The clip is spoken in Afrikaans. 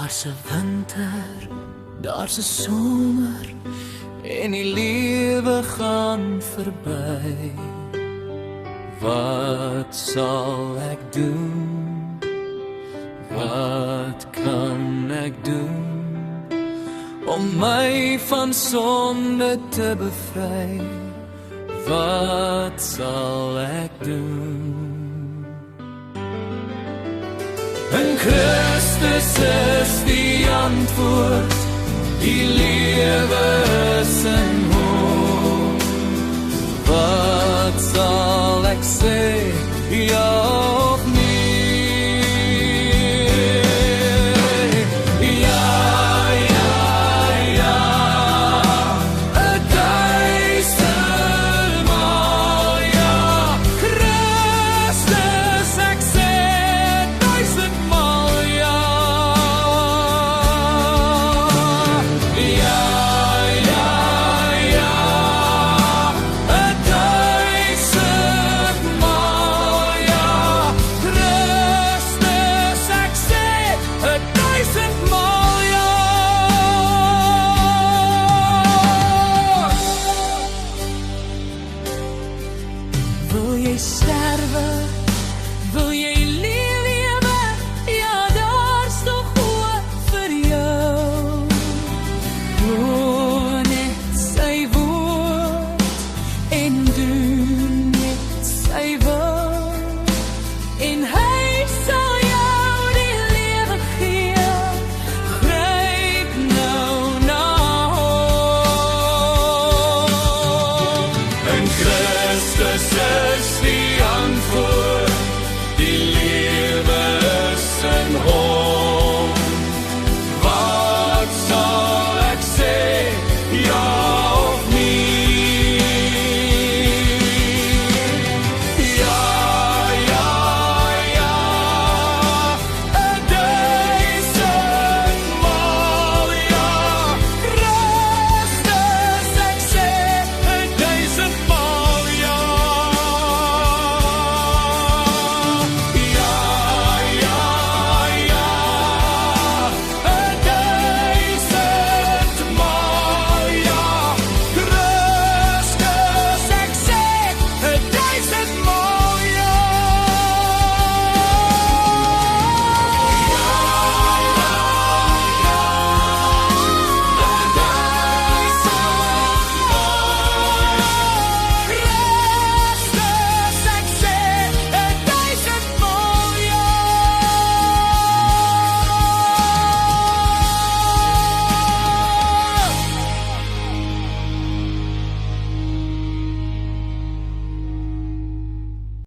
Daar's 'n winter, daar's 'n somer en die lewe gaan verby. Wat sal ek doen? Wat kan ek doen om my van sonde te bevry? Wat sal ek doen? En Christus is die antwoord, die lewe is in hom. Wat sal ek sê, ja of nee? Ja, ja, ja, 1000-maal ja. Christus, ek sê 1000-maal ja. Ja, ja, ja, 1000-maal ja. Christus, ek sê 1000-maal ja. Wil jy sterwe? Wil jy lewe? Ja, daar's nog hoop vir jou. Hoor net sy woord en doen net sy wil. En hy sal jou die lewe gee. Gryp nou na hom. En Christus is die antwoord.